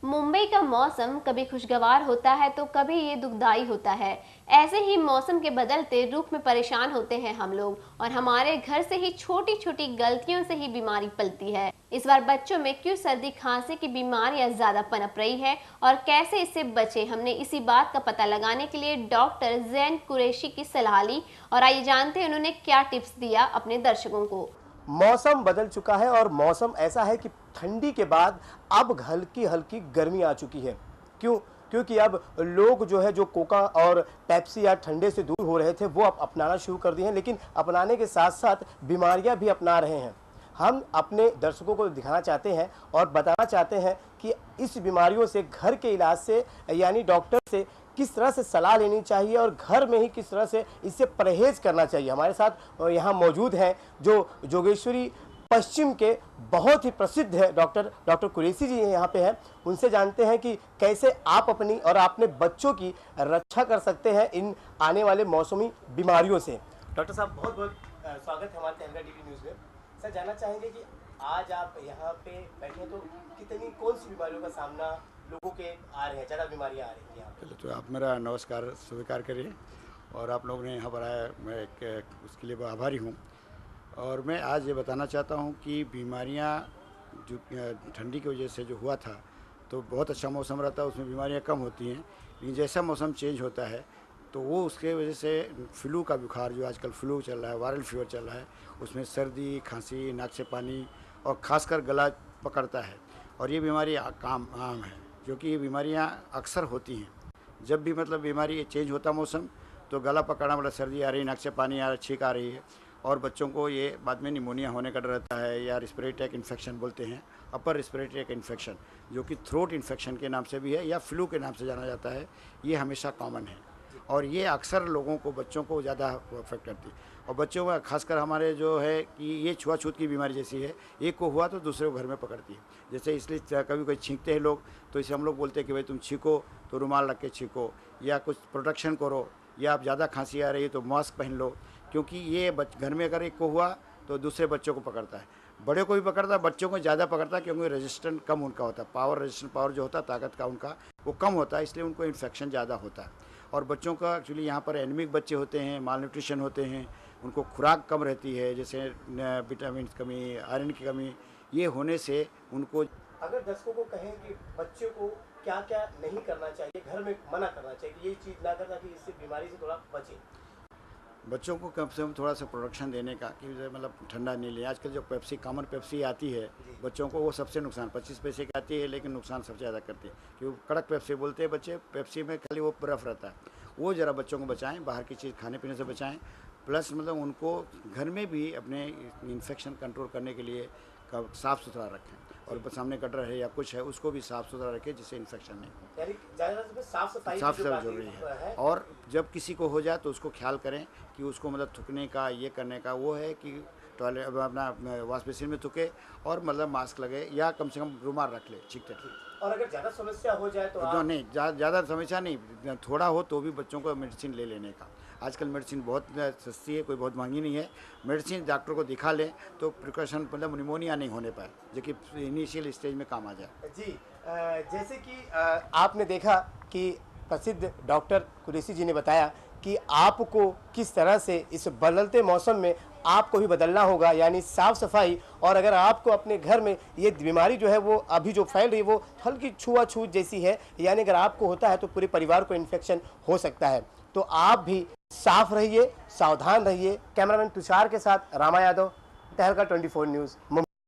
मुंबई का मौसम कभी खुशगवार होता है तो कभी ये दुखदाई होता है। ऐसे ही मौसम के बदलते रूप में परेशान होते हैं हम लोग, और हमारे घर से ही छोटी छोटी गलतियों से ही बीमारी पलती है। इस बार बच्चों में क्यों सर्दी खांसी की बीमारियां ज्यादा पनप रही है और कैसे इससे बचे, हमने इसी बात का पता लगाने के लिए डॉक्टर जैन कुरैशी की सलाह ली। और आइए जानते हैं उन्होंने क्या टिप्स दिया अपने दर्शकों को। मौसम बदल चुका है और मौसम ऐसा है कि ठंडी के बाद अब हल्की हल्की गर्मी आ चुकी है। क्यों? क्योंकि अब लोग जो है जो कोका और पेप्सी या ठंडे से दूर हो रहे थे वो अब अपनाना शुरू कर दिए हैं, लेकिन अपनाने के साथ साथ बीमारियां भी अपना रहे हैं। हम अपने दर्शकों को दिखाना चाहते हैं और बताना चाहते हैं कि इस बीमारियों से घर के इलाज से यानी डॉक्टर से किस तरह से सलाह लेनी चाहिए और घर में ही किस तरह से इससे परहेज करना चाहिए। हमारे साथ यहाँ मौजूद हैं जो जोगेश्वरी पश्चिम के बहुत ही प्रसिद्ध है डॉक्टर कुरैशी जी यहाँ पे हैं। उनसे जानते हैं कि कैसे आप अपनी और अपने बच्चों की रक्षा कर सकते हैं इन आने वाले मौसमी बीमारियों से। डॉक्टर साहब, बहुत बहुत स्वागत है हमारे तहलका टीवी न्यूज़ में। सर, जानना चाहेंगे कि आज आप यहाँ पे बैठे तो कितनी कौन सी बीमारियों का सामना लोगों के आ रहे हैं, ज़्यादा बीमारियाँ आ रही हैं? चलो, तो आप मेरा नमस्कार स्वीकार करिए और आप लोगों ने यहाँ पर आया, मैं उसके लिए आभारी हूँ। और मैं आज ये बताना चाहता हूँ कि बीमारियाँ जो ठंडी की वजह से जो हुआ था, तो बहुत अच्छा मौसम रहता है, उसमें बीमारियाँ कम होती हैं। लेकिन जैसा मौसम चेंज होता है तो वो उसके वजह से फ्लू का बुखार, जो आजकल फ्लू चल रहा है, वायरल फीवर चल रहा है, उसमें सर्दी खांसी, नाक से पानी और ख़ासकर गला पकड़ता है। और ये बीमारी आम है, जो कि ये बीमारियाँ अक्सर होती हैं जब भी मतलब बीमारी चेंज होता मौसम, तो गला पकड़ना, मतलब सर्दी आ रही है, नाक से पानी आ रहा है, छींक आ रही है। और बच्चों को ये बाद में निमोनिया होने का डर रहता है, या रेस्पिरेटरी ट्रैक इन्फेक्शन बोलते हैं, अपर रेस्पिरेटरी ट्रैक इन्फेक्शन, जो कि थ्रोट इन्फेक्शन के नाम से भी है या फ्लू के नाम से जाना जाता है। ये हमेशा कॉमन है और ये अक्सर लोगों को, बच्चों को ज़्यादा अफेक्ट करती है। और बच्चों में खासकर हमारे जो है कि ये छुआछूत की बीमारी जैसी है, एक को हुआ तो दूसरे को घर में पकड़ती है। जैसे इसलिए कभी कोई छींकते हैं लोग, तो इसे हम लोग बोलते हैं कि भाई तुम छींको तो रुमाल रख के छींको, या कुछ प्रोटेक्शन करो, या आप ज़्यादा खांसी आ रही है तो मास्क पहन लो, क्योंकि ये घर में अगर एक को हुआ तो दूसरे बच्चों को पकड़ता है। बड़े को भी पकड़ता है, बच्चों को ज़्यादा पकड़ता है, क्योंकि रेजिस्टेंट कम उनका होता है, रेजिस्टेंट पावर जो होता है, ताकत का उनका, वो कम होता है, इसलिए उनको इन्फेक्शन ज़्यादा होता है। और बच्चों का एक्चुअली यहाँ पर एनीमिक बच्चे होते हैं, माल न्यूट्रिशन होते हैं, उनको खुराक कम रहती है, जैसे विटामिन की कमी, आयरन की कमी, ये होने से उनको। अगर दर्शकों को कहें कि बच्चों को क्या क्या नहीं करना चाहिए, घर में मना करना चाहिए कि ये चीज़ ना करना, कि इससे बीमारी से थोड़ा बचे, बच्चों को कम से कम थोड़ा सा प्रोडक्शन देने का, कि मतलब ठंडा नहीं ले। आजकल जो पेप्सी, कॉमन पेप्सी आती है बच्चों को, वो सबसे नुकसान, 25 पैसे की आती है, लेकिन नुकसान सबसे ज़्यादा करती है, क्योंकि कड़क पेप्सी बोलते हैं बच्चे, पेप्सी में खाली वो बर्फ़ रहता है। वो ज़रा बच्चों को बचाएं, बाहर की चीज़ खाने पीने से बचाएं। प्लस मतलब उनको घर में भी अपने इन्फेक्शन कंट्रोल करने के लिए साफ़ सुथरा रखें, और सामने कटर है या कुछ है उसको भी साफ़ सुथरा रखें, जिससे इन्फेक्शन नहीं हो। यानी साफ सफाई जरूरी है। और जब किसी को हो जाए तो उसको ख्याल करें कि उसको मतलब थूकने का, ये करने का, वो है कि टॉयलेट अपना वॉश बेसिन में थूके और मतलब मास्क लगे, या कम से कम रुमाल रख ले, ठीक। और अगर ज़्यादा समस्या हो जाए तो नहीं, ज़्यादा समस्या नहीं, थोड़ा हो तो भी बच्चों को मेडिसिन ले लेने का। आजकल मेडिसिन बहुत सस्ती है, कोई बहुत महंगी नहीं है। मेडिसिन डॉक्टर को दिखा लें तो प्रिकॉशन, मतलब निमोनिया नहीं होने पाए, जो कि इनिशियल स्टेज में काम आ जाए। जी, जैसे कि आपने देखा कि प्रसिद्ध डॉक्टर कुरैशी जी ने बताया कि आपको किस तरह से इस बदलते मौसम में आपको भी बदलना होगा, यानी साफ़ सफाई। और अगर आपको अपने घर में ये बीमारी जो है वो अभी जो फैल रही है वो हल्की छुआछूत जैसी है, यानी अगर आपको होता है तो पूरे परिवार को इन्फेक्शन हो सकता है। तो आप भी साफ रहिए, सावधान रहिए। कैमरामैन तुषार के साथ रामा यादव, तहलका 24 न्यूज़, मुंबई।